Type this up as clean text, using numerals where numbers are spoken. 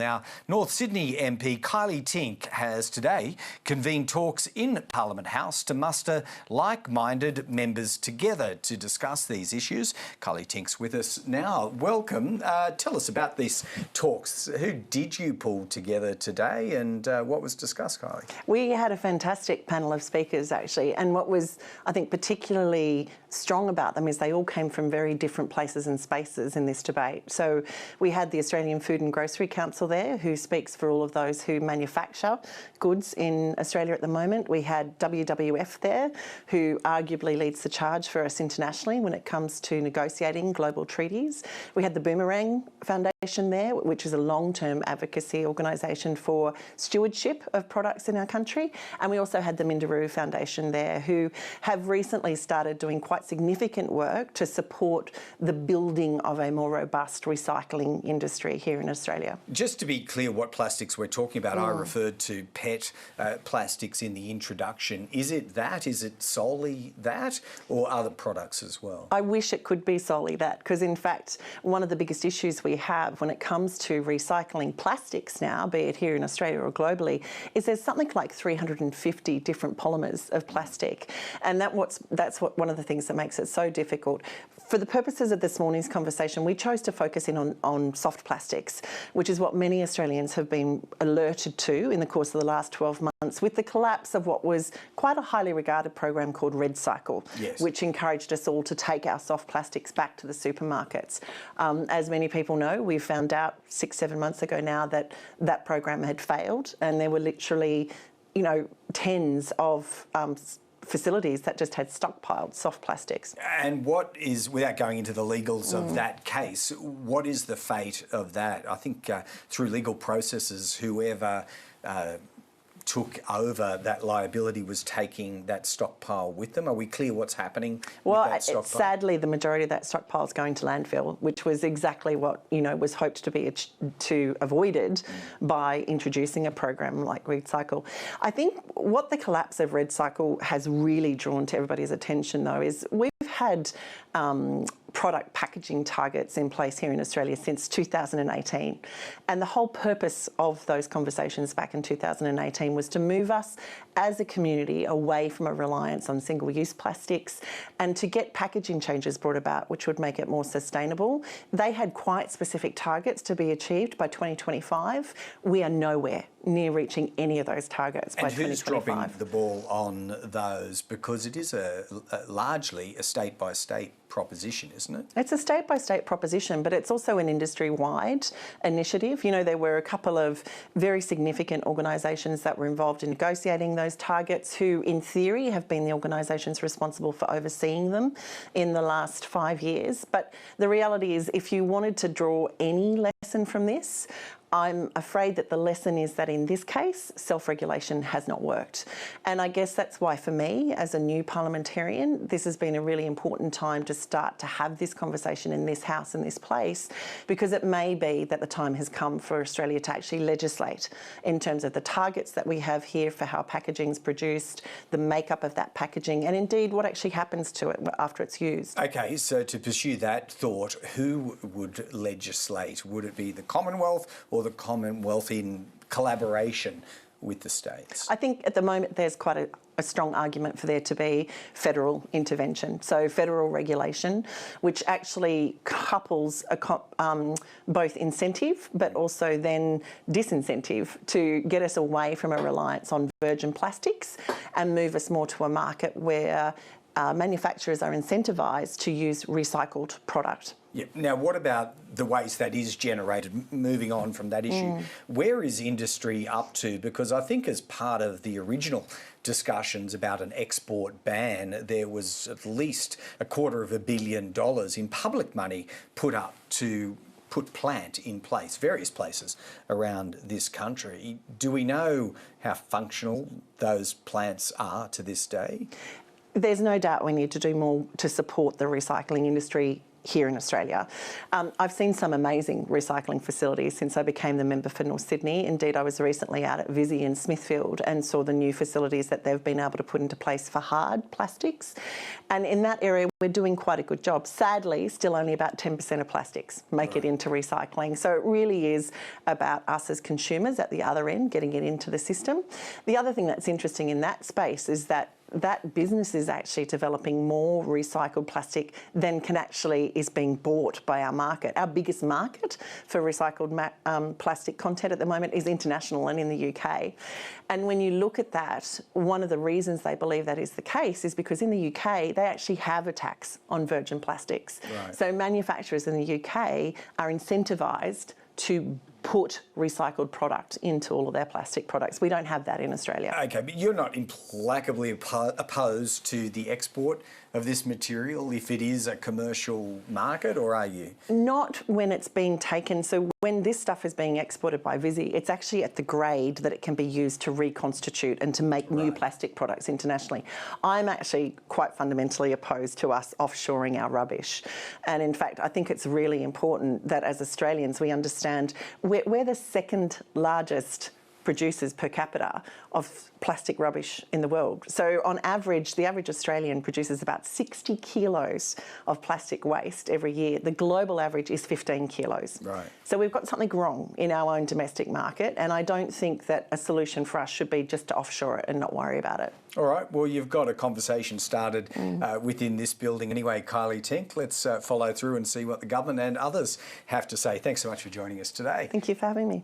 Now, North Sydney MP Kylie Tink has today convened talks in Parliament House to muster like-minded members together to discuss these issues. Kylie Tink's with us now. Welcome. Tell us about these talks. Who did you pull together today and what was discussed, Kylie? We had a fantastic panel of speakers, actually, and what was, I think, particularly strong about them is they all came from very different places and spaces in this debate. So we had the Australian Food and Grocery Council there, who speaks for all of those who manufacture goods in Australia at the moment. We had WWF there, who arguably leads the charge for us internationally when it comes to negotiating global treaties. We had the Boomerang Foundation there, which is a long-term advocacy organisation for stewardship of products in our country. And we also had the Minderoo Foundation there, who have recently started doing quite significant work to support the building of a more robust recycling industry here in Australia. Just to be clear what plastics we're talking about, I referred to PET plastics in the introduction. Is it that? Is it solely that, or other products as well? I wish it could be solely that, because in fact, one of the biggest issues we have when it comes to recycling plastics now, be it here in Australia or globally, is there's something like 350 different polymers of plastic. And that's what one of the things that makes it so difficult. For the purposes of this morning's conversation, we chose to focus in on soft plastics, which is what many Australians have been alerted to in the course of the last 12 months with the collapse of what was quite a highly regarded program called REDcycle, which encouraged us all to take our soft plastics back to the supermarkets. As many people know, we found out 6-7 months ago now that that program had failed, and there were literally, tens of facilities that just had stockpiled soft plastics. And what is, without going into the legals of that case, what is the fate of that? I think through legal processes, whoever took over that liability was taking that stockpile with them. Are we clear what's happening with that stockpile? Sadly, the majority of that stockpile is going to landfill, which was exactly what was hoped to be avoided by introducing a program like REDcycle. I think what the collapse of REDcycle has really drawn to everybody's attention, though, is we've had product packaging targets in place here in Australia since 2018. And the whole purpose of those conversations back in 2018 was to move us as a community away from a reliance on single-use plastics and to get packaging changes brought about which would make it more sustainable. They had quite specific targets to be achieved by 2025. We are nowhere near reaching any of those targets by 2025. And who's dropping the ball on those? Because it is largely a state-by-state proposition, isn't it? It's a state-by-state proposition, but it's also an industry-wide initiative. There were a couple of very significant organisations that were involved in negotiating those targets who, in theory, have been the organisations responsible for overseeing them in the last 5 years. But the reality is, if you wanted to draw any lesson from this, I'm afraid that the lesson is that in this case, self-regulation has not worked. And I guess that's why for me, as a new parliamentarian, this has been a really important time to start to have this conversation in this House, in this place, because it may be that the time has come for Australia to actually legislate in terms of the targets that we have here for how packaging is produced, the makeup of that packaging, and indeed what actually happens to it after it's used. Okay, so to pursue that thought, who would legislate? Would it be the Commonwealth or the Commonwealth in collaboration with the states? I think at the moment there's quite a strong argument for there to be federal intervention, so federal regulation, which actually couples both incentive but also then disincentive to get us away from a reliance on virgin plastics and move us more to a market where manufacturers are incentivised to use recycled product. Yeah. Now, what about the waste that is generated? Moving on from that issue, where is industry up to? Because I think as part of the original discussions about an export ban, there was at least $250 million in public money put up to put plant in place, various places around this country. Do we know how functional those plants are to this day? There's no doubt we need to do more to support the recycling industry here in Australia. I've seen some amazing recycling facilities since I became the member for North Sydney. Indeed, I was recently out at Visy in Smithfield and saw the new facilities that they've been able to put into place for hard plastics. And in that area, we're doing quite a good job. Sadly, still only about 10% of plastics make it into recycling. So it really is about us as consumers at the other end, getting it into the system. The other thing that's interesting in that space is that business is actually developing more recycled plastic than is being bought by our market. Our biggest market for recycled plastic content at the moment is international and in the UK. And when you look at that, one of the reasons they believe that is the case is because in the UK, they actually have a tax on virgin plastics. Right. So manufacturers in the UK are incentivised to put recycled product into all of their plastic products. We don't have that in Australia. Okay, but you're not implacably opposed to the export of this material if it is a commercial market, or are you? Not when it's being taken. So when this stuff is being exported by Visy, it's actually at the grade that it can be used to reconstitute and to make new plastic products internationally. I'm actually quite fundamentally opposed to us offshoring our rubbish. And in fact, I think it's really important that as Australians we understand we're the second largest producers per capita of plastic rubbish in the world. So on average, the average Australian produces about 60 kilos of plastic waste every year. The global average is 15 kilos. Right. So we've got something wrong in our own domestic market, and I don't think that a solution for us should be just to offshore it and not worry about it. All right, well, you've got a conversation started within this building. Anyway, Kylie Tink, let's follow through and see what the government and others have to say. Thanks so much for joining us today. Thank you for having me.